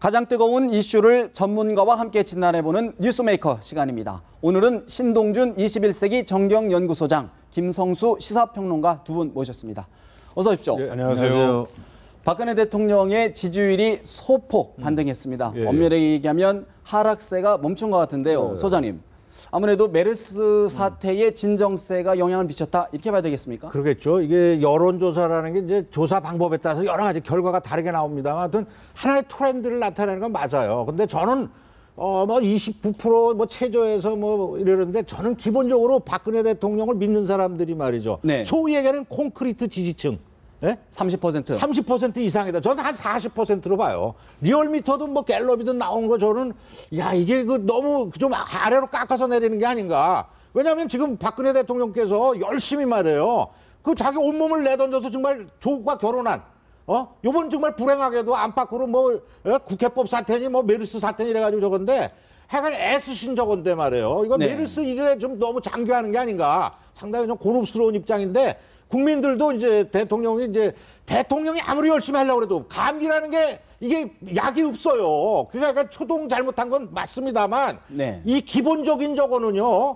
가장 뜨거운 이슈를 전문가와 함께 진단해보는 뉴스메이커 시간입니다. 오늘은 신동준 21세기 정경연구소장, 김성수 시사평론가 두 분 모셨습니다. 어서 오십시오. 네, 안녕하세요. 박근혜 대통령의 지지율이 소폭 반등했습니다. 엄밀하게 얘기하면 하락세가 멈춘 것 같은데요. 소장님, 아무래도 메르스 사태의 진정세가 영향을 미쳤다, 이렇게 봐야 되겠습니까? 그러겠죠. 이게 여론조사라는 게 이제 조사 방법에 따라서 여러 가지 결과가 다르게 나옵니다만 하여튼 하나의 트렌드를 나타내는 건 맞아요. 근데 저는 뭐 29% 최저에서 이러는데 저는 기본적으로 박근혜 대통령을 믿는 사람들이 말이죠. 네. 소위 얘기하는 콘크리트 지지층. 예? 30%. 30% 이상이다. 저는 한 40%로 봐요. 리얼미터든 갤럽이든 나온 거 저는 이게 너무 좀 아래로 깎아서 내리는 게 아닌가. 왜냐하면 지금 박근혜 대통령께서 열심히 말해요. 자기 온몸을 내던져서 정말 조국과 결혼한 요번 정말 불행하게도 안팎으로 국회법 사태니 메르스 사태니 이래가지고 저건데 하여간 애쓰신 저건데 말이에요. 이거 네. 메르스 이게 좀 너무 장기화하는 게 아닌가. 상당히 좀 곤혹스러운 입장인데 국민들도 이제 대통령이 아무리 열심히 하려고 해도 감기라는 게 이게 약이 없어요. 그러니까 초동 잘못한 건 맞습니다만 네. 이 기본적인 저거는요.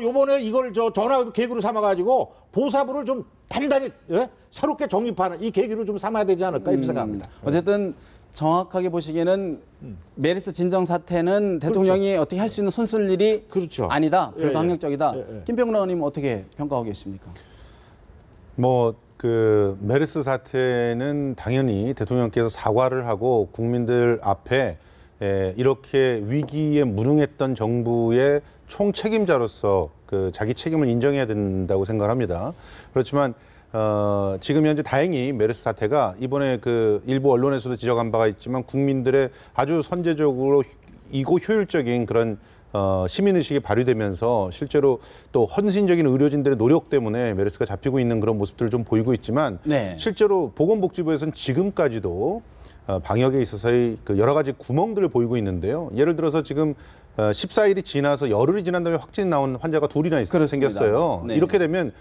요번에 이걸 전화 계기로 삼아가지고 보사부를 좀 단단히 새롭게 정립하는 이 계기로 좀 삼아야 되지 않을까 이렇게 생각합니다. 어쨌든 정확하게 보시기에는 메르스 진정 사태는 대통령이 그렇죠. 어떻게 할 수 있는 손쓸 일이 그렇죠. 아니다, 불가항력적이다. 예. 김평론가님 어떻게 평가하고 계십니까? 메르스 사태는 당연히 대통령께서 사과를 하고 국민들 앞에 이렇게 위기에 무능했던 정부의 총책임자로서 자기 책임을 인정해야 된다고 생각합니다. 그렇지만 지금 현재 다행히 메르스 사태가 이번에 일부 언론에서도 지적한 바가 있지만 국민들의 아주 선제적으로 이고 효율적인 그런 시민의식이 발휘되면서 실제로 또 헌신적인 의료진들의 노력 때문에 메르스가 잡히고 있는 그런 모습들을 좀 보이고 있지만 네. 실제로 보건복지부에서는 지금까지도 방역에 있어서의 여러 가지 구멍들을 보이고 있는데요. 예를 들어서 지금 14일이 지나서 열흘이 지난 다음에 확진이 나온 환자가 둘이나 생겼어요. 네. 이렇게 되면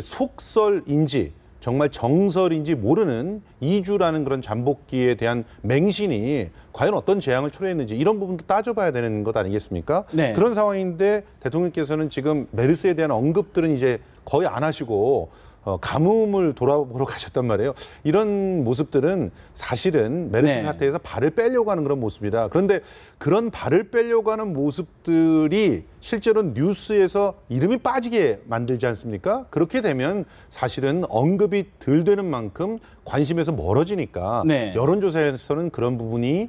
속설인지 정말 정설인지 모르는 2주라는 그런 잠복기에 대한 맹신이 과연 어떤 재앙을 초래했는지 이런 부분도 따져봐야 되는 것 아니겠습니까? 네. 그런 상황인데 대통령께서는 지금 메르스에 대한 언급들은 이제 거의 안 하시고 가뭄을 돌아보러 가셨단 말이에요. 이런 모습들은 사실은 메르스 네. 사태에서 발을 빼려고 하는 그런 모습이다. 그런데 그런 발을 빼려고 하는 모습들이 실제로는 뉴스에서 이름이 빠지게 만들지 않습니까? 그렇게 되면 사실은 언급이 덜 되는 만큼 관심에서 멀어지니까 네. 여론조사에서는 그런 부분이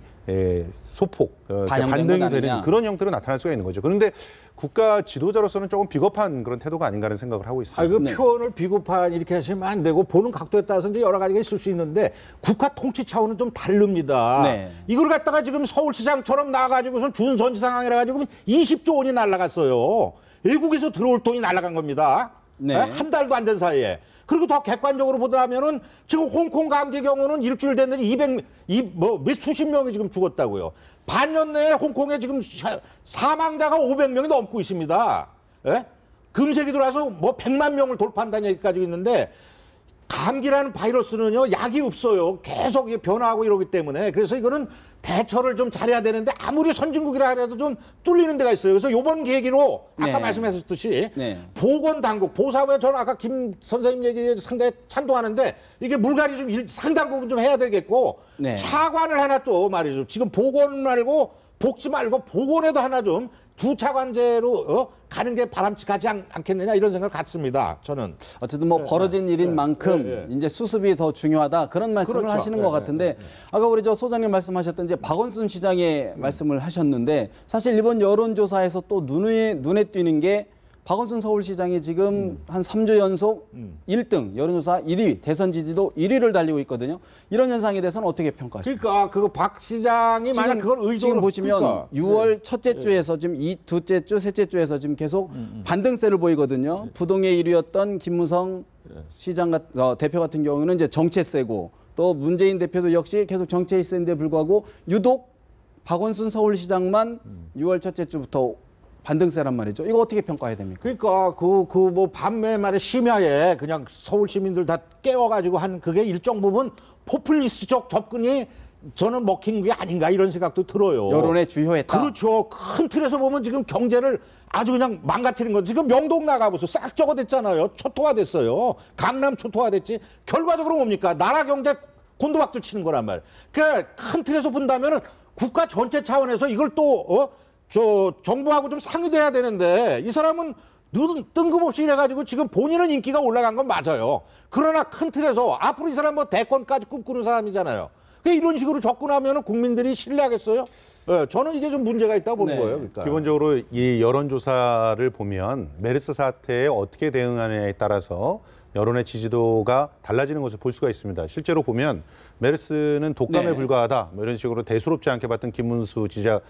소폭 반영된 반등이 것 되는 아니냐. 그런 형태로 나타날 수가 있는 거죠. 그런데 국가 지도자로서는 조금 비겁한 그런 태도가 아닌가 하는 생각을 하고 있습니다. 그 표현을 비겁한 이렇게 하시면 안 되고 보는 각도에 따라서 이제 여러 가지가 있을 수 있는데 국가 통치 차원은 좀 다릅니다. 네. 이걸 갖다가 지금 서울시장처럼 나가지고서 준선지 상황이라 가지고 20조 원이 날라갔어요. 외국에서 들어올 돈이 날라간 겁니다. 네. 한 달도 안 된 사이에. 그리고 더 객관적으로 보자면은 지금 홍콩 감기 경우는 일주일 됐는데 수십 명이 지금 죽었다고요. 반년 내에 홍콩에 지금 사망자가 500명이 넘고 있습니다. 예? 금색이 들어와서 100만 명을 돌파한다는 얘기까지 있는데 감기라는 바이러스는요, 약이 없어요. 계속 변화하고 이러기 때문에. 그래서 이거는 대처를 좀 잘해야 되는데 아무리 선진국이라 해도 좀 뚫리는 데가 있어요. 그래서 요번 계기로 아까 네. 말씀하셨듯이 네. 보건당국, 보사부에 저는 아까 김 선생님 얘기에 상당히 찬동하는데 이게 물갈이 좀 상당 부분 좀 해야 되겠고 네. 차관을 하나 또 말이죠. 지금 보건 말고 복지 말고 보건에도 하나 좀 두 차관제로 가는 게 바람직하지 않겠느냐 이런 생각을 갖습니다. 저는. 어쨌든 벌어진 일인 만큼 이제 수습이 더 중요하다, 그런 말씀을 그렇죠. 하시는 것 같은데 아까 우리 소장님 말씀하셨던 이제 박원순 시장의 말씀을 하셨는데 사실 이번 여론조사에서 또 눈에 띄는 게 박원순 서울시장이 지금 한 3주 연속 1등, 여론조사 1위, 대선 지지도 1위를 달리고 있거든요. 이런 현상에 대해서는 어떻게 평가하십니까? 그러니까 박 시장이 만약 그걸 의도로 지금 보시면 그러니까. 6월 첫째 주에서 지금 두째 주, 셋째 주에서 지금 계속 반등세를 보이거든요. 부동의 1위였던 김무성 시장 대표 같은 경우는 이제 정체세고 또 문재인 대표도 역시 계속 정체세인데 불구하고 유독 박원순 서울시장만 6월 첫째 주부터 반등세란 말이죠. 이거 어떻게 평가해야 됩니까? 그러니까 밤에 말에 심야에 그냥 서울 시민들 다 깨워가지고 한 그게 일정 부분 포퓰리스트적 접근이 저는 먹힌 게 아닌가 이런 생각도 들어요. 여론에 주효했다. 그렇죠. 큰 틀에서 보면 지금 경제를 아주 그냥 망가뜨린 거. 지금 명동 나가보세요. 싹 저거됐잖아요. 초토화됐어요. 강남 초토화됐지. 결과적으로 뭡니까? 나라 경제 곤두박질 치는 거란 말이에요. 그러니까 큰 틀에서 본다면은 국가 전체 차원에서 이걸 또 정부하고 좀 상의돼야 되는데 이 사람은 뜬금없이 이래가지고 지금 본인은 인기가 올라간 건 맞아요. 그러나 큰 틀에서 앞으로 이 사람 뭐 대권까지 꿈꾸는 사람이잖아요. 그러니까 이런 식으로 접근하면 국민들이 신뢰하겠어요? 네, 저는 이게 좀 문제가 있다고 보는 거예요. 그러니까. 기본적으로 이 여론조사를 보면 메르스 사태에 어떻게 대응하느냐에 따라서 여론의 지지도가 달라지는 것을 볼 수가 있습니다. 실제로 보면 메르스는 독감에 불과하다 뭐 이런 식으로 대수롭지 않게 봤던 김문수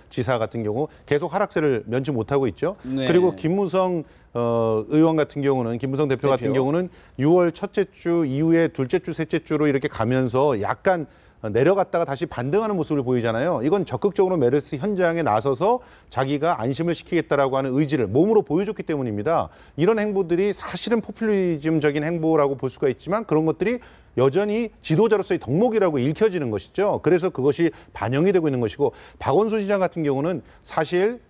지사 같은 경우 계속 하락세를 면치 못하고 있죠. 그리고 김무성 의원 같은 경우는 김무성 대표 같은 경우는 6월 첫째 주 이후에 둘째 주, 셋째 주로 이렇게 가면서 약간 내려갔다가 다시 반등하는 모습을 보이잖아요. 이건 적극적으로 메르스 현장에 나서서 자기가 안심을 시키겠다라고 하는 의지를 몸으로 보여줬기 때문입니다. 이런 행보들이 사실은 포퓰리즘적인 행보라고 볼 수가 있지만 그런 것들이 여전히 지도자로서의 덕목이라고 읽혀지는 것이죠. 그래서 그것이 반영이 되고 있는 것이고 박원순 시장 같은 경우는 사실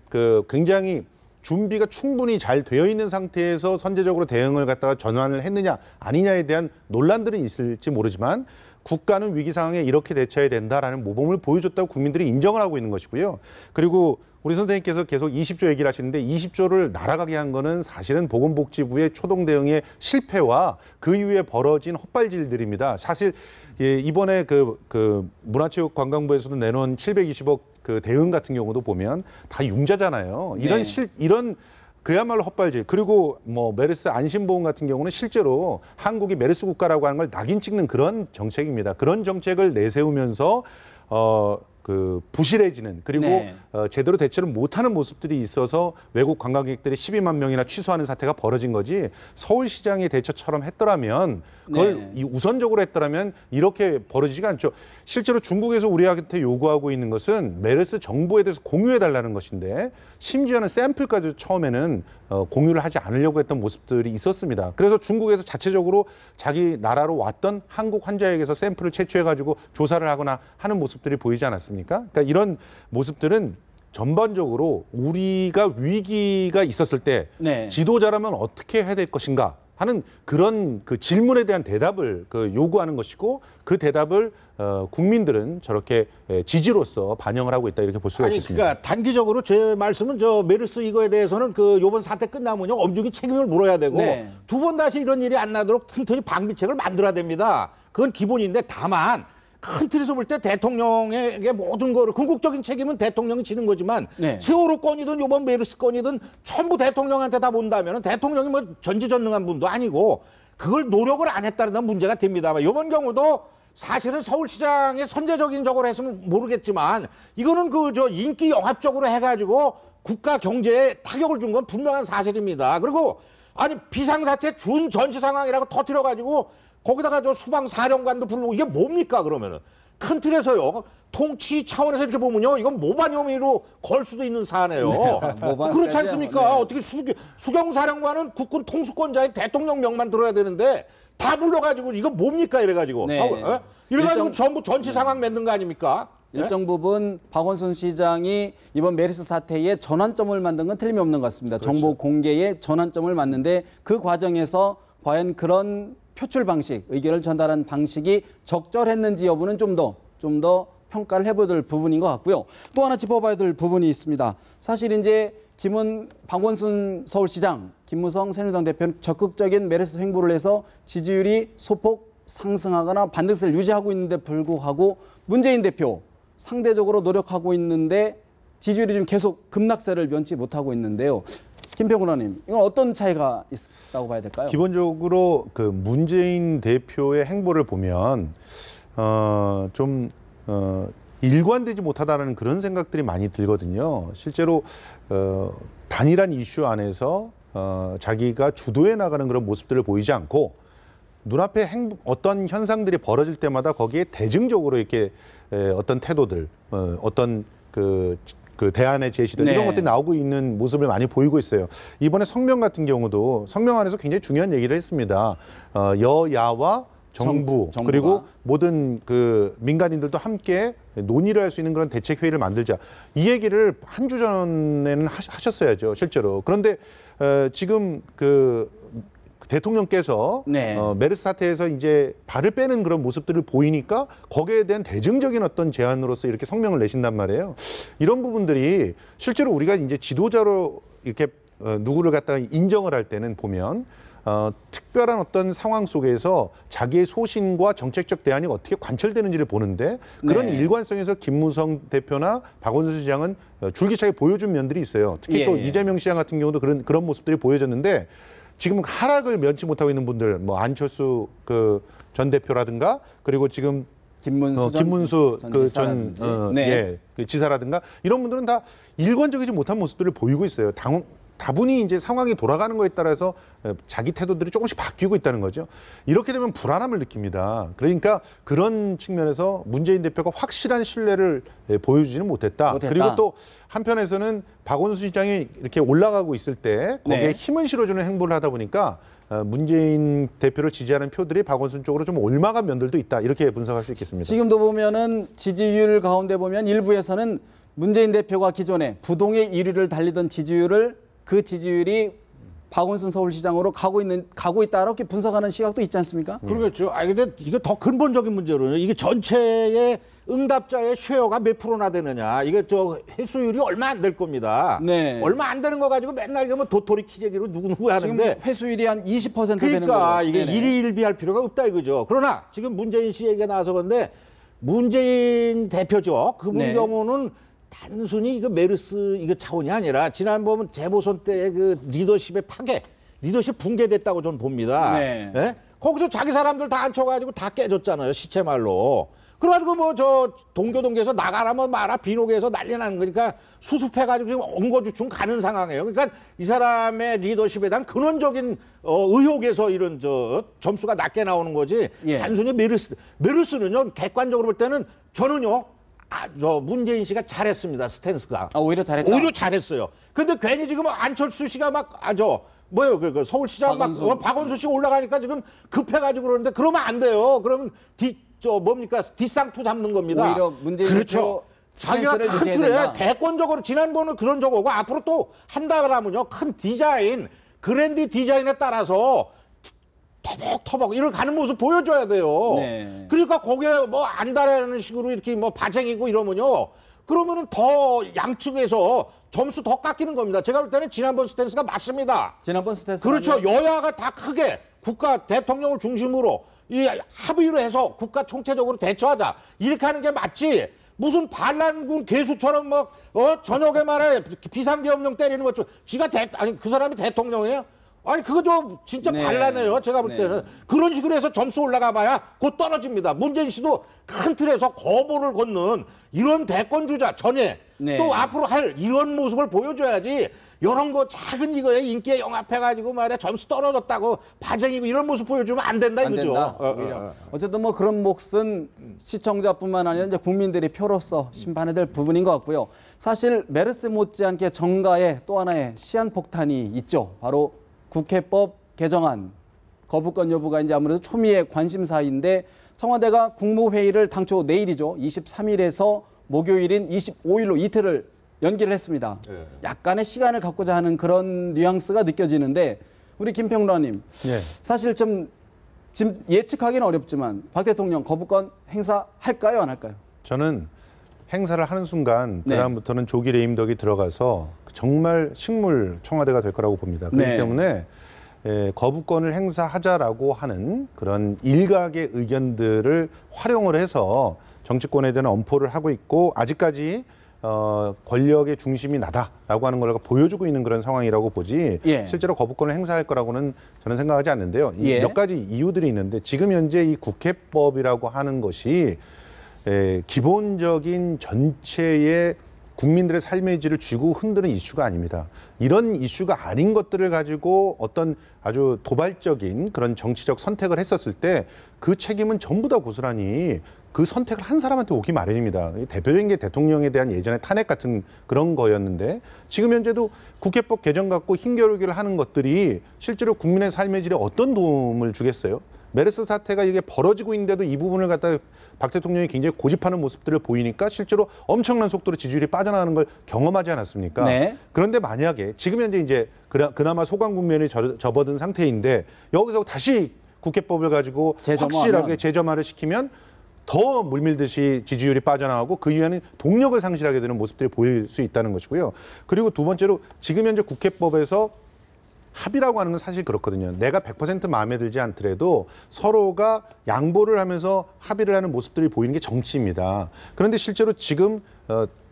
굉장히 준비가 충분히 잘 되어 있는 상태에서 선제적으로 대응을 갖다가 전환을 했느냐 아니냐에 대한 논란들은 있을지 모르지만 국가는 위기 상황에 이렇게 대처해야 된다라는 모범을 보여줬다고 국민들이 인정을 하고 있는 것이고요. 그리고 우리 선생님께서 계속 20조 얘기를 하시는데 20조를 날아가게 한 거는 사실은 보건복지부의 초동 대응의 실패와 그 이후에 벌어진 헛발질들입니다. 사실 이번에 문화체육관광부에서도 내놓은 720억 그 대응 같은 경우도 보면 다 융자잖아요. 이런 그야말로 헛발질. 그리고 뭐 메르스 안심보험 같은 경우는 실제로 한국이 메르스 국가라고 하는 걸 낙인 찍는 그런 정책입니다. 그런 정책을 내세우면서 부실해지는 그리고 제대로 대처를 못하는 모습들이 있어서 외국 관광객들이 12만 명이나 취소하는 사태가 벌어진 거지 서울시장의 대처처럼 했더라면 그걸 우선적으로 했더라면 이렇게 벌어지지가 않죠. 실제로 중국에서 우리한테 요구하고 있는 것은 메르스 정보에 대해서 공유해달라는 것인데 심지어는 샘플까지 처음에는 공유를 하지 않으려고 했던 모습들이 있었습니다. 그래서 중국에서 자체적으로 자기 나라로 왔던 한국 환자에게서 샘플을 채취해가지고 조사를 하거나 하는 모습들이 보이지 않았습니까? 그러니까 이런 모습들은 전반적으로 우리가 위기가 있었을 때 지도자라면 어떻게 해야 될 것인가 하는 그런 그 질문에 대한 대답을 요구하는 것이고 그 대답을 국민들은 저렇게 지지로서 반영을 하고 있다 이렇게 볼 수가 있겠습니다. 그러니까 단기적으로 제 말씀은 메르스 이거에 대해서는 요번 사태 끝나면요 엄중히 책임을 물어야 되고 두 번 다시 이런 일이 안 나도록 튼튼히 방비책을 만들어야 됩니다. 그건 기본인데 다만 큰 틀에서 볼 때 대통령에게 모든 거를 궁극적인 책임은 대통령이 지는 거지만 세월호 건이든 이번 메르스 건이든 전부 대통령한테 다 본다면 대통령이 뭐 전지전능한 분도 아니고 그걸 노력을 안 했다는 문제가 됩니다만 이번 경우도 사실은 서울시장의 선제적인 적으로 했으면 모르겠지만 이거는 인기 영합적으로 해가지고 국가 경제에 타격을 준 건 분명한 사실입니다. 그리고 아니 비상사태 준 전시 상황이라고 터뜨려가지고 거기다가 수방사령관도 부르고 이게 뭡니까 그러면은 큰 틀에서요 통치 차원에서 이렇게 보면요 이건 모반 혐의로 걸 수도 있는 사안이에요. 그렇지 않습니까? 어떻게 수경사령관은 국군 통수권자의 대통령령만 들어야 되는데 다 불러가지고 이거 뭡니까 이래가지고 이래가지고 전부 전치 상황 맺는 거 아닙니까? 일정 부분 박원순 시장이 이번 메르스 사태에 전환점을 만든 건 틀림없는 것 같습니다. 정보 공개에 전환점을 맞는데 그 과정에서 과연 그런 표출 방식, 의견을 전달한 방식이 적절했는지 여부는 좀 더 평가를 해봐야 될 부분인 것 같고요. 또 하나 짚어봐야 될 부분이 있습니다. 사실 이제 박원순 서울시장, 김무성 새누리당 대표는 적극적인 메르스 행보를 해서 지지율이 소폭 상승하거나 반등세를 유지하고 있는데 불구하고 문재인 대표 상대적으로 노력하고 있는데 지지율이 좀 계속 급락세를 면치 못하고 있는데요. 김평훈 의원님, 이건 어떤 차이가 있다고 봐야 될까요? 기본적으로 문재인 대표의 행보를 보면 일관되지 못하다는 그런 생각들이 많이 들거든요. 실제로 단일한 이슈 안에서 자기가 주도해 나가는 그런 모습들을 보이지 않고 눈앞에 어떤 현상들이 벌어질 때마다 거기에 대증적으로 이렇게 어떤 태도들, 어떤 그 대안의 제시들 이런 것들이 나오고 있는 모습을 많이 보이고 있어요. 이번에 성명 같은 경우도 성명 안에서 굉장히 중요한 얘기를 했습니다. 여야와 정부 정부가. 그리고 모든 그 민간인들도 함께 논의를 할 수 있는 그런 대책 회의를 만들자. 이 얘기를 한 주 전에는 하셨어야죠, 실제로. 그런데 지금 그 대통령께서 네. 메르스 사태에서 이제 발을 빼는 그런 모습들을 보이니까 거기에 대한 대증적인 어떤 제안으로서 이렇게 성명을 내신단 말이에요. 이런 부분들이 실제로 우리가 이제 지도자로 이렇게 누구를 갖다가 인정을 할 때는 보면 특별한 어떤 상황 속에서 자기의 소신과 정책적 대안이 어떻게 관철되는지를 보는데 그런 네. 일관성에서 김무성 대표나 박원순 시장은 줄기차게 보여준 면들이 있어요. 특히 또 예. 이재명 시장 같은 경우도 그런 모습들이 보여졌는데 지금 하락을 면치 못하고 있는 분들, 뭐 안철수 그 전 대표라든가 그리고 지금 김문수 그 지사라든가 이런 분들은 다 일관적이지 못한 모습들을 보이고 있어요. 다분히 이제 상황이 돌아가는 거에 따라서 자기 태도들이 조금씩 바뀌고 있다는 거죠. 이렇게 되면 불안함을 느낍니다. 그러니까 그런 측면에서 문재인 대표가 확실한 신뢰를 보여주지는 못했다. 그리고 또 한편에서는 박원순 시장이 이렇게 올라가고 있을 때 거기에 네. 힘을 실어주는 행보를 하다 보니까 문재인 대표를 지지하는 표들이 박원순 쪽으로 좀 올라간 면들도 있다. 이렇게 분석할 수 있겠습니다. 지금도 보면은 지지율 가운데 보면 일부에서는 문재인 대표가 기존에 부동의 1위를 달리던 그 지지율이 박원순 서울시장으로 가고 있다 이렇게 분석하는 시각도 있지 않습니까? 그러겠죠. 근데 이게 더 근본적인 문제로는 이게 전체의 응답자의 쉐어가 몇 프로나 되느냐. 이게 회수율이 얼마 안 될 겁니다. 네. 얼마 안 되는 거 가지고 맨날 이거 뭐 도토리 키재기로 누구 하는데. 지금 회수율이 한 20% 되는 거예요. 그러니까 이게 네네. 일희일비할 필요가 없다 이거죠. 그러나 지금 문재인 씨 얘기가 나와서 그런데 문재인 대표죠. 그분 네. 경우는 단순히 이거 메르스 이거 차원이 아니라 지난번 재보선 때의 그 리더십의 파괴, 리더십 붕괴됐다고 저는 봅니다. 네. 예? 거기서 자기 사람들 다 앉혀가지고 다 깨졌잖아요. 시체 말로. 그래가지고 뭐 저 동교동에서 나가라면 마라 비노기에서 난리 나는 거니까 수습해가지고 지금 엉거주춤 가는 상황이에요. 그러니까 이 사람의 리더십에 대한 근원적인 의혹에서 이런 점수가 낮게 나오는 거지. 예. 단순히 메르스는요 객관적으로 볼 때는 저는요. 문재인 씨가 잘했습니다. 스탠스가. 오히려 잘했다. 오히려 잘했어요. 근데 괜히 지금 안철수 씨가 막 그 서울시장 박원순 씨 올라가니까 지금 급해가지고 그러는데 그러면 안 돼요. 그러면 뒷상투 잡는 겁니다. 오히려 문재인 그렇죠. 대표 자기가 스탠스를 큰 유지해야 틀에 된다. 대권적으로 지난번은 그런 적오고 앞으로 또 한다 그러면요 큰 디자인 그랜디 디자인에 따라서 터벅터벅 이렇게 가는 모습 보여줘야 돼요. 네. 그러니까 거기에 뭐 안다라는 식으로 이렇게 뭐 바쟁이고 이러면요. 그러면은 더 양측에서 점수 더 깎이는 겁니다. 제가 볼 때는 지난번 스탠스가 맞습니다. 지난번 스탠스 그렇죠. 여야가 다 크게 국가 대통령을 중심으로 이 합의로 해서 국가 총체적으로 대처하자. 이렇게 하는 게 맞지. 무슨 반란군 괴수처럼 막 저녁에 말에 비상계엄령 때리는 것처럼 그 사람이 대통령이에요? 아니 그거 좀 진짜 네. 반란해요. 제가 볼 때는. 그런 식으로 해서 점수 올라가 봐야 곧 떨어집니다. 문재인 씨도 큰 틀에서 거부를 걷는 이런 대권주자 전에 네. 또 앞으로 할 이런 모습을 보여줘야지 이런 거 작은 이거에 인기에 영합해가지고 말이야 점수 떨어졌다고 바쟁이고 이런 모습 보여주면 안 된다 안 이거죠. 된다. 오히려. 어쨌든 뭐 그런 몫은 시청자뿐만 아니라 이제 국민들이 표로서 심판해야 될 부분인 것 같고요. 사실 메르스 못지않게 정가에 또 하나의 시한폭탄이 있죠. 바로 국회법 개정안 거부권 여부가 이제 아무래도 초미의 관심사인데 청와대가 국무회의를 당초 내일이죠. 23일에서 목요일인 25일로 이틀을 연기를 했습니다. 약간의 시간을 갖고자 하는 그런 뉘앙스가 느껴지는데 우리 김평론가님 사실 좀 지금 예측하기는 어렵지만 박 대통령 거부권 행사할까요 안 할까요? 저는 행사를 하는 순간 네. 그다음부터는 조기 레임덕이 들어가서 정말 식물 청와대가 될 거라고 봅니다. 그렇기 네. 때문에 거부권을 행사하자라고 하는 그런 일각의 의견들을 활용을 해서 정치권에 대한 엄포를 하고 있고 아직까지 권력의 중심이 나다라고 하는 걸 보여주고 있는 그런 상황이라고 보지 예. 실제로 거부권을 행사할 거라고는 저는 생각하지 않는데요. 예. 몇 가지 이유들이 있는데 지금 현재 이 국회법이라고 하는 것이 기본적인 전체의 국민들의 삶의 질을 쥐고 흔드는 이슈가 아닙니다. 이런 이슈가 아닌 것들을 가지고 어떤 아주 도발적인 그런 정치적 선택을 했었을 때 그 책임은 전부 다 고스란히 그 선택을 한 사람한테 오기 마련입니다. 대표적인 게 대통령에 대한 예전의 탄핵 같은 그런 거였는데 지금 현재도 국회법 개정 갖고 힘겨루기를 하는 것들이 실제로 국민의 삶의 질에 어떤 도움을 주겠어요? 메르스 사태가 이게 벌어지고 있는데도 이 부분을 갖다 박 대통령이 굉장히 고집하는 모습들을 보이니까 실제로 엄청난 속도로 지지율이 빠져나가는 걸 경험하지 않았습니까? 네. 그런데 만약에 지금 현재 이제 그나마 소강 국면에 접어든 상태인데 여기서 다시 국회법을 가지고 재점화하면. 확실하게 재점화를 시키면 더 물밀듯이 지지율이 빠져나가고 그 이후에는 동력을 상실하게 되는 모습들이 보일 수 있다는 것이고요. 그리고 두 번째로 지금 현재 국회법에서 합의라고 하는 건 사실 그렇거든요. 내가 100% 마음에 들지 않더라도 서로가 양보를 하면서 합의를 하는 모습들이 보이는 게 정치입니다. 그런데 실제로 지금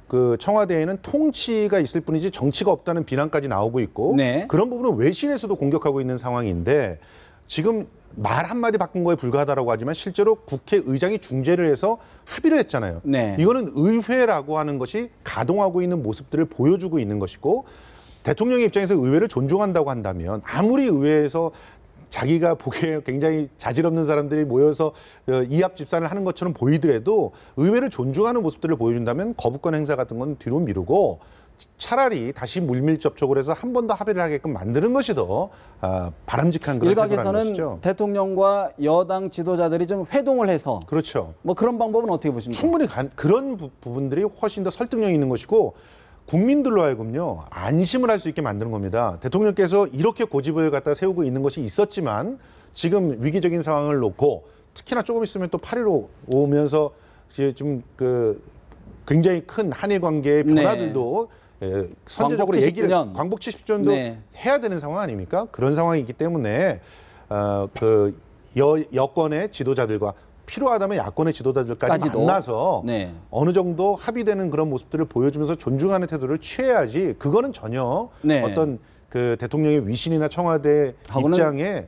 그 청와대에는 통치가 있을 뿐이지 정치가 없다는 비난까지 나오고 있고 네. 그런 부분은 외신에서도 공격하고 있는 상황인데 지금 말 한마디 바꾼 거에 불과하다라고 하지만 실제로 국회의장이 중재를 해서 합의를 했잖아요. 네. 이거는 의회라고 하는 것이 가동하고 있는 모습들을 보여주고 있는 것이고 대통령의 입장에서 의회를 존중한다고 한다면 아무리 의회에서 자기가 보기에 굉장히 자질 없는 사람들이 모여서 이합 집산을 하는 것처럼 보이더라도 의회를 존중하는 모습들을 보여준다면 거부권 행사 같은 건 뒤로 미루고 차라리 다시 물밀 접촉을 해서 한 번 더 합의를 하게끔 만드는 것이 더 바람직한 그런 태도라는 일각에서는 것이죠. 대통령과 여당 지도자들이 좀 회동을 해서 그렇죠. 뭐 그런 방법은 어떻게 보십니까? 충분히 그런 부분들이 훨씬 더 설득력이 있는 것이고 국민들로 하여금요 안심을 할 수 있게 만드는 겁니다. 대통령께서 이렇게 고집을 갖다 세우고 있는 것이 있었지만 지금 위기적인 상황을 놓고 특히나 조금 있으면 또 8.15 오면서 이제 좀 그 굉장히 큰 한일 관계의 변화들도 선제적으로 광복 얘기를 70주년. 광복 70주년도 네. 해야 되는 상황 아닙니까? 그런 상황이 있기 때문에 그 여권의 지도자들과 필요하다면 야권의 지도자들까지 까지도. 만나서 네. 어느 정도 합의되는 그런 모습들을 보여주면서 존중하는 태도를 취해야지 그거는 전혀 네. 어떤 그 대통령의 위신이나 청와대 하고는 입장에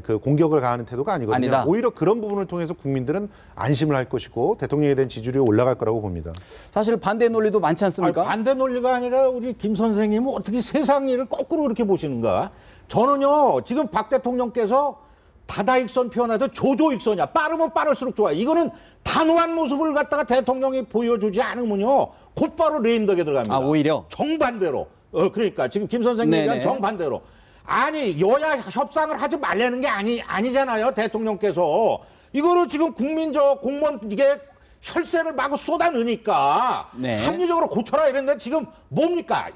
그 공격을 가하는 태도가 아니거든요. 아니다. 오히려 그런 부분을 통해서 국민들은 안심을 할 것이고 대통령에 대한 지지율이 올라갈 거라고 봅니다. 사실 반대 논리도 많지 않습니까? 아니, 반대 논리가 아니라 우리 김 선생님은 어떻게 세상 일을 거꾸로 그렇게 보시는가? 저는요 지금 박 대통령께서 다다익선 표현하듯 조조익선이야. 빠르면 빠를수록 좋아. 이거는 단호한 모습을 갖다가 대통령이 보여주지 않으면요 곧바로 레임덕에 들어갑니다. 아, 오히려? 정반대로. 그러니까 지금 김 선생님 네네. 얘기한 정반대로. 아니 여야 협상을 하지 말라는 게 아니잖아요. 대통령께서. 이거를 지금 국민 공무원 이게 혈세를 마구 쏟아넣으니까 네. 합리적으로 고쳐라 이랬는데 지금 뭡니까?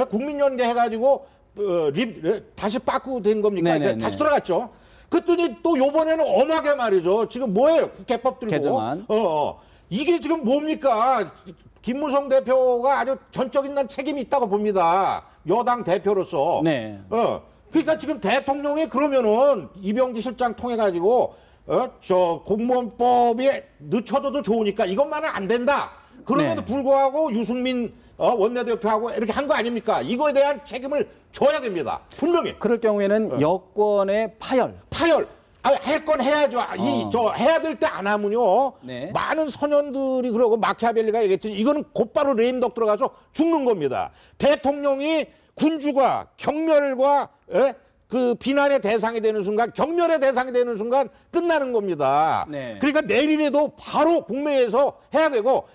국민연대 해가지고 다시 빠꾸 된 겁니까? 네네네. 다시 들어갔죠. 그랬더니 또 요번에는 엄하게 말이죠. 지금 뭐예요? 국회법 들고. 개정안. 이게 지금 뭡니까? 김무성 대표가 아주 전적인 난 책임이 있다고 봅니다. 여당 대표로서. 네. 그러니까 지금 대통령이 그러면은 이병기 실장 통해 가지고 저 공무원법이 늦춰져도 좋으니까 이것만은 안 된다. 그럼에도 네. 불구하고 유승민 원내대표하고 이렇게 한 거 아닙니까? 이거에 대한 책임을 져야 됩니다. 분명히. 그럴 경우에는 여권의 파열. 할 건 해야죠. 해야 될 때 안 하면요. 네. 많은 선현들이 그러고 마키아벨리가 얘기했듯이 이거는 곧바로 레임덕 들어가서 죽는 겁니다. 대통령이 군주가 경멸과 그 비난의 대상이 되는 순간, 경멸의 대상이 되는 순간 끝나는 겁니다. 네. 그러니까 내일이라도 바로 국내에서 해야 되고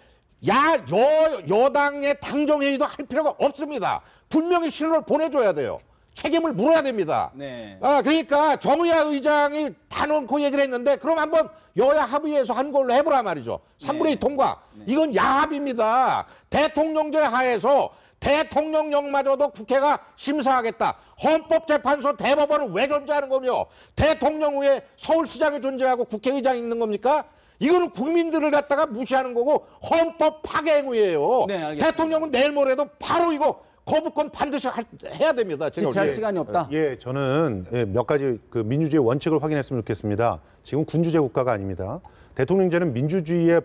여당의 당정회의도 할 필요가 없습니다. 분명히 신호를 보내줘야 돼요. 책임을 물어야 됩니다. 네. 그러니까 정의아 의장이 단언코 얘기를 했는데 그럼 한번 여야 합의해서 한 걸로 해보라 말이죠. 3분의 2 통과. 이건 야합입니다. 대통령제 하에서 대통령령마저도 국회가 심사하겠다. 헌법재판소 대법원은 왜 존재하는 거며 대통령 후에 서울시장이 존재하고 국회의장이 있는 겁니까? 이거는 국민들을 갖다가 무시하는 거고 헌법 파괴 행위예요. 네, 알겠습니다. 대통령은 내일 모레도 바로 이거 거부권 반드시 해야 됩니다. 제가 지체할 볼 때. 시간이 없다. 저는 몇 가지 그 민주주의 원칙을 확인했으면 좋겠습니다. 지금 군주제 국가가 아닙니다. 대통령제는 민주주의의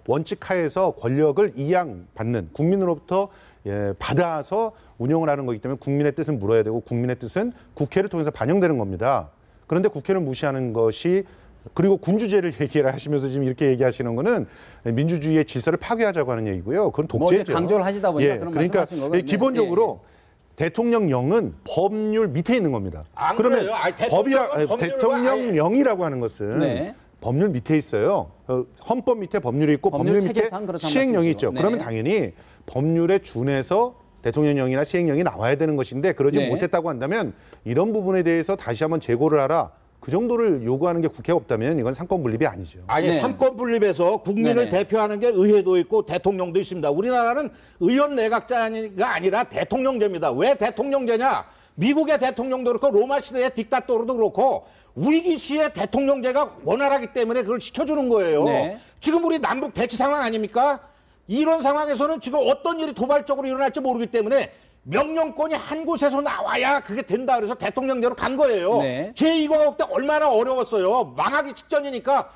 원칙 하에서 권력을 이양받는 국민으로부터 받아서 운영을 하는 거기 때문에 국민의 뜻은 물어야 되고 국민의 뜻은 국회를 통해서 반영되는 겁니다. 그런데 국회를 무시하는 것이 그리고 군주제를 얘기를 하시면서 지금 이렇게 얘기하시는 거는 민주주의의 질서를 파괴하자고 하는 얘기고요. 그건 독재죠. 뭐 강조를 하시다 보니까 그런 그러니까 말씀하신 거거든요. 기본적으로 대통령령은 법률 밑에 있는 겁니다. 안 그러면 그래요. 아니, 대통령은 대통령령이라고 하는 것은 네. 법률 밑에 있어요. 헌법 밑에 법률이 있고 법률 법률 밑에 체계상 그렇다는 시행령이 말씀이시죠. 있죠. 네. 그러면 당연히 법률에 준해서 대통령령이나 시행령이 나와야 되는 것인데 그러지 네. 못했다고 한다면 이런 부분에 대해서 다시 한번 재고를 하라. 그 정도를 요구하는 게 국회가 없다면 이건 상권 분립이 아니죠. 아니 네. 삼권 분립에서 국민을 네네. 대표하는 게 의회도 있고 대통령도 있습니다. 우리나라는 의원 내각제가 아니라 대통령제입니다. 왜 대통령제냐? 미국의 대통령도 그렇고 로마 시대의 딕타토르도 그렇고 위기 시에 대통령제가 원활하기 때문에 그걸 시켜주는 거예요. 네. 지금 우리 남북 대치 상황 아닙니까? 이런 상황에서는 지금 어떤 일이 도발적으로 일어날지 모르기 때문에 명령권이 한 곳에서 나와야 그게 된다 그래서 대통령제로 간 거예요. 네. 제2공화국 때 얼마나 어려웠어요. 망하기 직전이니까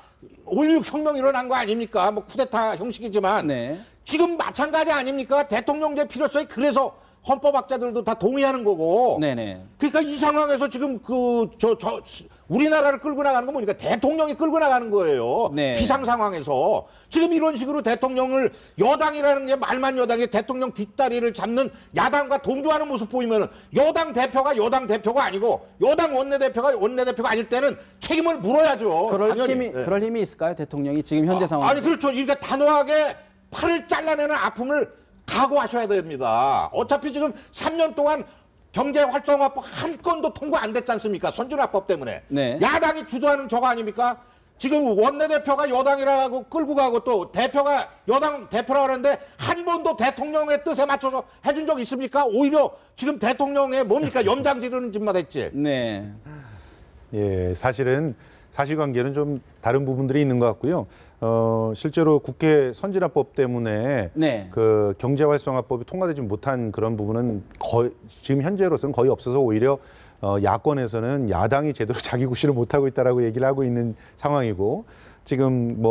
5.16 혁명 일어난 거 아닙니까? 뭐 쿠데타 형식이지만 네. 지금 마찬가지 아닙니까? 대통령제 필요성이 그래서 헌법학자들도 다 동의하는 거고. 네네. 그러니까 이 상황에서 지금 우리나라를 끌고 나가는 건 뭐니까 대통령이 끌고 나가는 거예요. 네. 비상 상황에서 지금 이런 식으로 대통령을 여당이라는 게 말만 여당이 대통령 뒷다리를 잡는 야당과 동조하는 모습 보이면은 여당 대표가 여당 대표가 아니고 여당 원내대표가 원내대표가 아닐 때는 책임을 물어야죠. 당연히. 네. 그럴 힘이 있을까요? 대통령이 지금 현재 상황에서? 아니 그렇죠. 이렇게 단호하게 팔을 잘라내는 아픔을 각오하셔야 됩니다. 어차피 지금 3년 동안 경제 활성화법 한 건도 통과 안 됐지 않습니까? 선진화법 때문에. 네. 야당이 주도하는 저거 아닙니까? 지금 원내대표가 여당이라고 끌고 가고 또 대표가 여당 대표라고 하는데 한 번도 대통령의 뜻에 맞춰서 해준 적 있습니까? 오히려 지금 대통령의 뭡니까? 염장 지르는 짓만 했지. 네. 예, 사실은 사실관계는 좀 다른 부분들이 있는 것 같고요. 실제로 국회 선진화법 때문에 네. 그 경제활성화법이 통과되지 못한 그런 부분은 거의 지금 현재로서는 거의 없어서 오히려 야권에서는 야당이 제대로 자기 구실을 못하고 있다라고 얘기를 하고 있는 상황이고 지금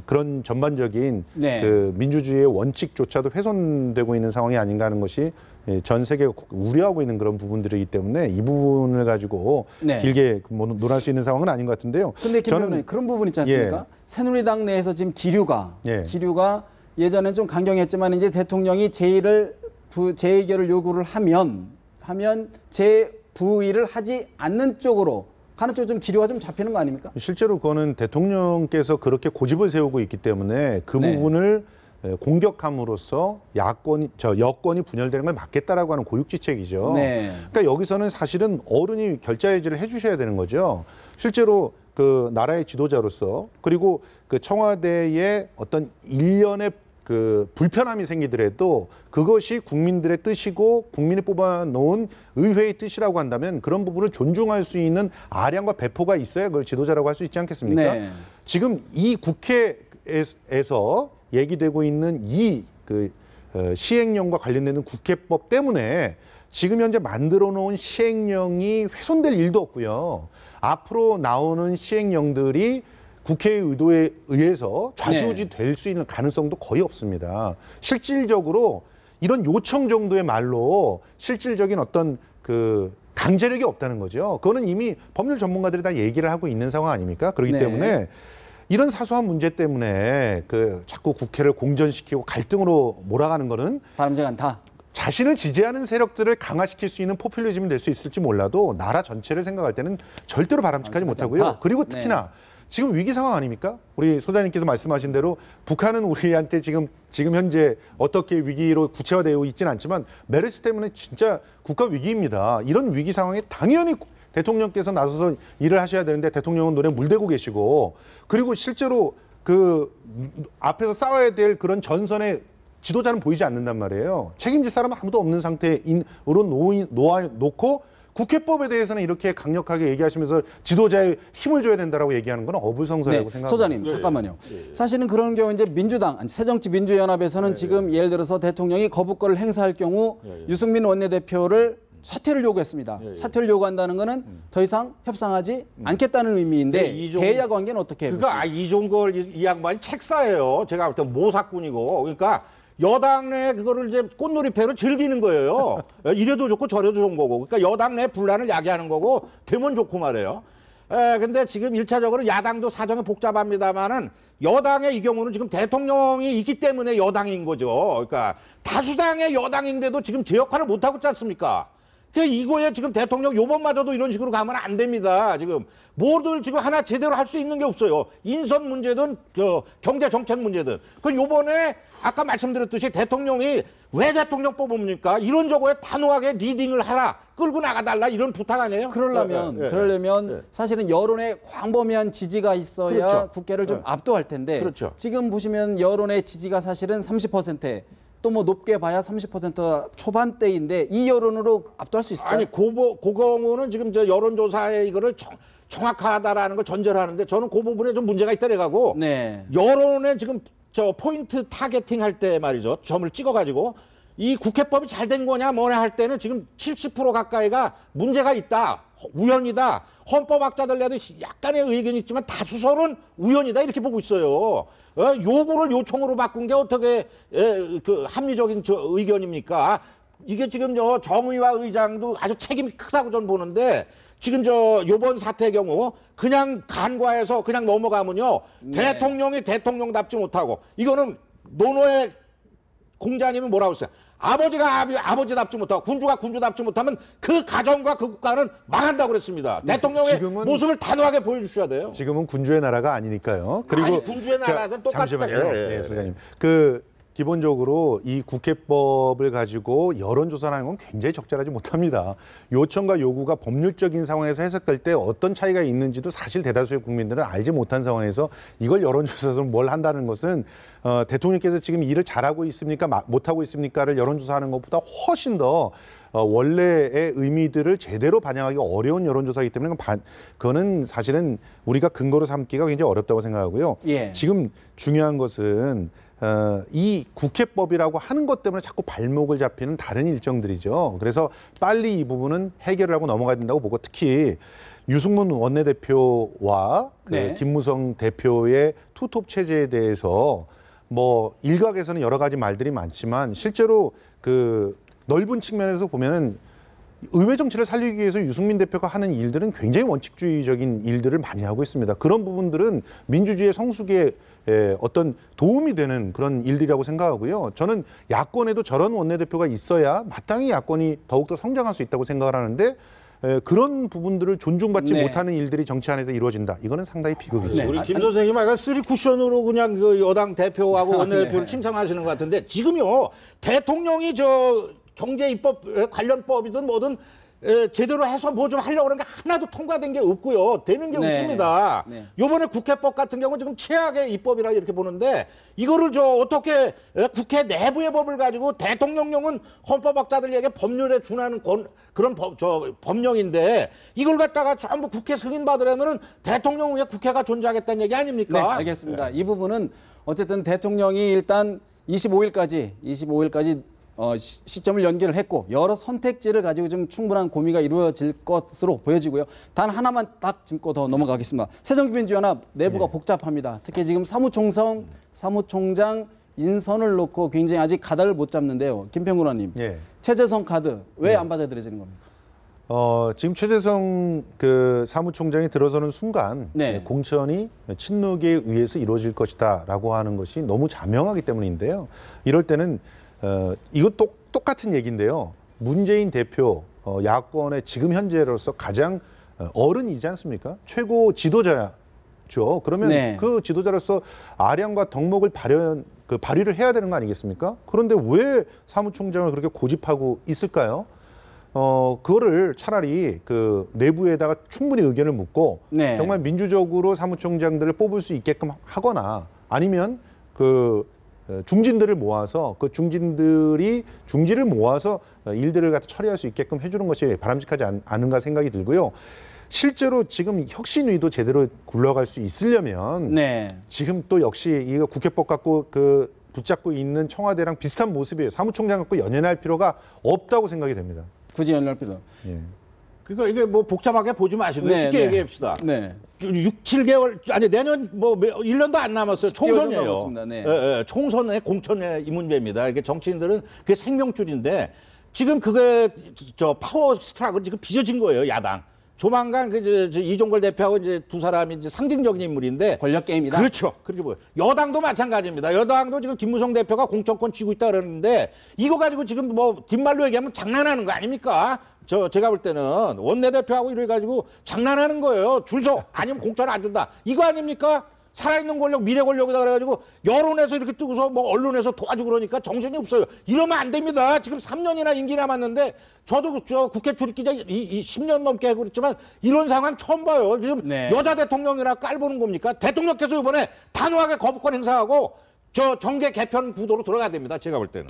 그런 전반적인 네. 그 민주주의의 원칙조차도 훼손되고 있는 상황이 아닌가 하는 것이 전 세계가 우려하고 있는 그런 부분들이기 때문에 이 부분을 가지고 네. 길게 논할 수 있는 상황은 아닌 것 같은데요. 근데 김 의원님 그런 부분 있지 않습니까? 예. 새누리당 내에서 지금 기류가 예. 예전엔 좀 강경했지만 이제 대통령이 재의결을 요구를 하면 재부의를 하지 않는 쪽으로 가는 쪽 좀 기류가 좀 잡히는 거 아닙니까? 실제로 그거는 대통령께서 그렇게 고집을 세우고 있기 때문에 그 네. 부분을 공격함으로써 여권이 분열되는 걸 막겠다라고 하는 고육지책이죠. 네. 그러니까 여기서는 사실은 어른이 결자해지를 해주셔야 되는 거죠. 실제로 그 나라의 지도자로서 그리고 그 청와대의 어떤 일련의 그 불편함이 생기더라도 그것이 국민들의 뜻이고 국민이 뽑아놓은 의회의 뜻이라고 한다면 그런 부분을 존중할 수 있는 아량과 배포가 있어야 그걸 지도자라고 할 수 있지 않겠습니까? 네. 지금 이 국회에서 얘기되고 있는 시행령과 관련되는 국회법 때문에 지금 현재 만들어 놓은 시행령이 훼손될 일도 없고요. 앞으로 나오는 시행령들이 국회의 의도에 의해서 좌지우지 될 수 있는 가능성도 거의 없습니다. 실질적으로 이런 요청 정도의 말로 실질적인 어떤 그 강제력이 없다는 거죠. 그거는 이미 법률 전문가들이 다 얘기를 하고 있는 상황 아닙니까? 그렇기 네. 때문에 이런 사소한 문제 때문에 그 자꾸 국회를 공전시키고 갈등으로 몰아가는 거는 바람직 않다. 자신을 지지하는 세력들을 강화시킬 수 있는 포퓰리즘이 될 수 있을지 몰라도 나라 전체를 생각할 때는 절대로 바람직하지 못하고요. 않다. 그리고 특히나 지금 위기 상황 아닙니까? 우리 소장님께서 말씀하신 대로 북한은 우리한테 지금 현재 어떻게 위기로 구체화되어 있지는 않지만 메르스 때문에 진짜 국가 위기입니다. 이런 위기 상황에 당연히 대통령께서 나서서 일을 하셔야 되는데 대통령은 눈에 물대고 계시고 그리고 실제로 그 앞에서 싸워야 될 그런 전선의 지도자는 보이지 않는단 말이에요. 책임질 사람은 아무도 없는 상태로 놓고 국회법에 대해서는 이렇게 강력하게 얘기하시면서 지도자의 힘을 줘야 된다라고 얘기하는 건 어불성설이라고 생각합니다. 소장님 잠깐만요. 사실은 그런 경우 이제 새정치민주연합에서는 지금 예를 들어서 대통령이 거부권을 행사할 경우 유승민 원내대표를 사퇴를 요구했습니다. 사퇴를 요구한다는 거는 더 이상 협상하지 않겠다는 의미인데 대야 관계는 어떻게 해요? 그러니까 이종걸 이 양반이 책사예요. 제가 볼 때 모사꾼이고. 그러니까 여당 내 그거를 이제 꽃놀이패로 즐기는 거예요. 이래도 좋고 저래도 좋은 거고. 그러니까 여당 내 분란을 야기하는 거고 되면 좋고 말이에요. 근데 지금 1차적으로 야당도 사정이 복잡합니다만은 여당의 이 경우는 지금 대통령이 있기 때문에 여당인 거죠. 그러니까 다수당의 여당인데도 지금 제 역할을 못하고 있지 않습니까? 이거에 지금 대통령 요번마저도 이런 식으로 가면 안 됩니다. 지금 뭐들 지금 하나 제대로 할 수 있는 게 없어요. 인선 문제든 경제 정책 문제든. 그 요번에 아까 말씀드렸듯이 대통령이 왜 대통령 뽑습니까? 이런 저거에 단호하게 리딩을 하라, 끌고 나가달라 이런 부탁 아니에요? 그러려면 사실은 여론의 광범위한 지지가 있어야 그렇죠. 국회를 좀 압도할 텐데 그렇죠. 지금 보시면 여론의 지지가 사실은 30%, 또 뭐 높게 봐야 30% 초반대인데 이 여론으로 압도할 수 있을까요? 아니 고경우는 지금 저 여론조사에 이거를 정확하다라는 걸 전제를 하는데 저는 그 부분에 좀 문제가 있다래가고 네. 여론에 지금 저 포인트 타겟팅 할 때 말이죠. 점을 찍어가지고 이 국회법이 잘 된 거냐 뭐냐 할 때는 지금 70% 가까이가 문제가 있다. 우연이다. 헌법학자들 내도 약간의 의견이 있지만 다수설은 우연이다 이렇게 보고 있어요. 요구를 요청으로 바꾼 게 어떻게 그 합리적인 의견입니까? 이게 지금 정의와 의장도 아주 책임이 크다고 저는 보는데 지금 요번 사태의 경우 그냥 간과해서 그냥 넘어가면요. 네. 대통령이 대통령답지 못하고 이거는 노노의 공자님은 뭐라고 했어요? 아버지가 아버지답지 못하고 군주가 군주답지 못하면 그 가정과 그 국가는 망한다고 그랬습니다. 대통령의 지금은- 모습을 단호하게 보여주셔야 돼요. 지금은 군주의 나라가 아니니까요. 그리고 아니, 군주의 나라는 똑같다. 잠시만요. 예, 예, 네, 예. 소장님. 기본적으로 이 국회법을 가지고 여론조사라는 건 굉장히 적절하지 못합니다. 요청과 요구가 법률적인 상황에서 해석될 때 어떤 차이가 있는지도 사실 대다수의 국민들은 알지 못한 상황에서 이걸 여론조사에서 뭘 한다는 것은 대통령께서 지금 일을 잘하고 있습니까? 못하고 있습니까를 여론조사하는 것보다 훨씬 더 원래의 의미들을 제대로 반영하기 어려운 여론조사이기 때문에 그거는 사실은 우리가 근거로 삼기가 굉장히 어렵다고 생각하고요. 예. 지금 중요한 것은 이 국회법이라고 하는 것 때문에 자꾸 발목을 잡히는 다른 일정들이죠. 그래서 빨리 이 부분은 해결을 하고 넘어가야 된다고 보고 특히 유승문 원내대표와 네. 김무성 대표의 투톱 체제에 대해서 뭐 일각에서는 여러 가지 말들이 많지만 실제로 그 넓은 측면에서 보면은 의회 정치를 살리기 위해서 유승민 대표가 하는 일들은 굉장히 원칙주의적인 일들을 많이 하고 있습니다. 그런 부분들은 민주주의의 성숙에 어떤 도움이 되는 그런 일들이라고 생각하고요. 저는 야권에도 저런 원내대표가 있어야 마땅히 야권이 더욱더 성장할 수 있다고 생각을 하는데 그런 부분들을 존중받지 네. 못하는 일들이 정치 안에서 이루어진다. 이거는 상당히 비극이죠. 네. 우리 김 선생님 아까 쓰리 쿠션으로 그냥 그 여당 대표하고 원내대표를 네. 칭찬하시는 것 같은데 지금요 대통령이 저 경제 입법 관련법이든 뭐든 제대로 해서 뭐 좀 하려고 그러는 게 하나도 통과된 게 없고요. 되는 게 네. 없습니다. 네. 요번에 국회법 같은 경우는 지금 최악의 입법이라 이렇게 보는데 이거를 어떻게 국회 내부의 법을 가지고 대통령령은 헌법학자들에게 법률에 준하는 그런 법령인데 이걸 갖다가 전부 국회 승인 받으려면은 대통령 위에 국회가 존재하겠다는 얘기 아닙니까? 네, 알겠습니다. 이 부분은 어쨌든 대통령이 일단 25일까지 시점을 연기를 했고 여러 선택지를 가지고 좀 충분한 고민이 이루어질 것으로 보여지고요. 단 하나만 딱 짚고 더 넘어가겠습니다. 새정치민주연합 내부가 복잡합니다. 특히 지금 사무총장 인선을 놓고 굉장히 아직 가닥을 못 잡는데요. 김평균 의원님, 예. 최재성 카드 왜 안 받아들여지는 겁니까? 지금 최재성 그 사무총장이 들어서는 순간 네. 공천이 친노계에 의해서 이루어질 것이다라고 하는 것이 너무 자명하기 때문인데요. 이럴 때는 이거 똑같은 얘기인데요. 문재인 대표 야권의 지금 현재로서 가장 어른이지 않습니까? 최고 지도자죠. 그러면 네. 그 지도자로서 아량과 덕목을 발휘를 해야 되는 거 아니겠습니까? 그런데 왜 사무총장을 그렇게 고집하고 있을까요? 그거를 차라리 그 내부에다가 충분히 의견을 묻고 네. 정말 민주적으로 사무총장들을 뽑을 수 있게끔 하거나 아니면 그 중진들을 모아서 그 중지를 모아서 일들을 갖다 처리할 수 있게끔 해주는 것이 바람직하지 않은가 생각이 들고요. 실제로 지금 혁신위도 제대로 굴러갈 수 있으려면 네. 지금 또 역시 이거 국회법 갖고 그 붙잡고 있는 청와대랑 비슷한 모습이에요. 사무총장 갖고 연연할 필요가 없다고 생각이 됩니다. 굳이 연락할 필요. 예. 그러니까 이게 뭐 복잡하게 보지 마시고 네, 쉽게 네. 얘기합시다. 네. 6, 7개월 아니 내년 뭐 1년도 안 남았어요. 10개월 정도 총선이에요. 남았습니다. 네. 총선의 공천의 이 문제입니다. 이게 정치인들은 그게 생명줄인데 지금 그게 파워 스트락을 지금 빚어진 거예요. 야당. 조만간 이종걸 대표하고 이제 두 사람이 이제 상징적인 인물인데 권력 게임이다. 그렇죠. 그렇게 보여요. 여당도 마찬가지입니다. 여당도 지금 김무성 대표가 공천권 쥐고 있다 그러는데 이거 가지고 지금 뭐 뒷말로 얘기하면 장난하는 거 아닙니까? 제가 볼 때는 원내대표하고 이래 가지고 장난하는 거예요. 줄 서 아니면 공천 안 준다. 이거 아닙니까? 살아있는 권력, 미래 권력이다 그래가지고 여론에서 이렇게 뜨고서 뭐 언론에서 도와주고 그러니까 정신이 없어요. 이러면 안 됩니다. 지금 3년이나 임기 남았는데 저도 저 국회 출입기자 10년 넘게 하고 그랬지만 이런 상황 처음 봐요. 지금 네. 여자 대통령이라 깔보는 겁니까? 대통령께서 이번에 단호하게 거부권 행사하고 저 정계 개편 구도로 들어가야 됩니다. 제가 볼 때는.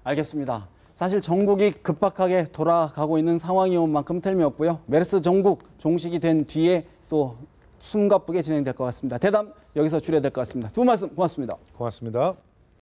알겠습니다. 사실 전국이 급박하게 돌아가고 있는 상황이 온 만큼 텔미 없고요. 메르스 전국 종식이 된 뒤에 또 숨가쁘게 진행될 것 같습니다. 대담 여기서 줄여야 될 것 같습니다. 두 말씀 고맙습니다. 고맙습니다.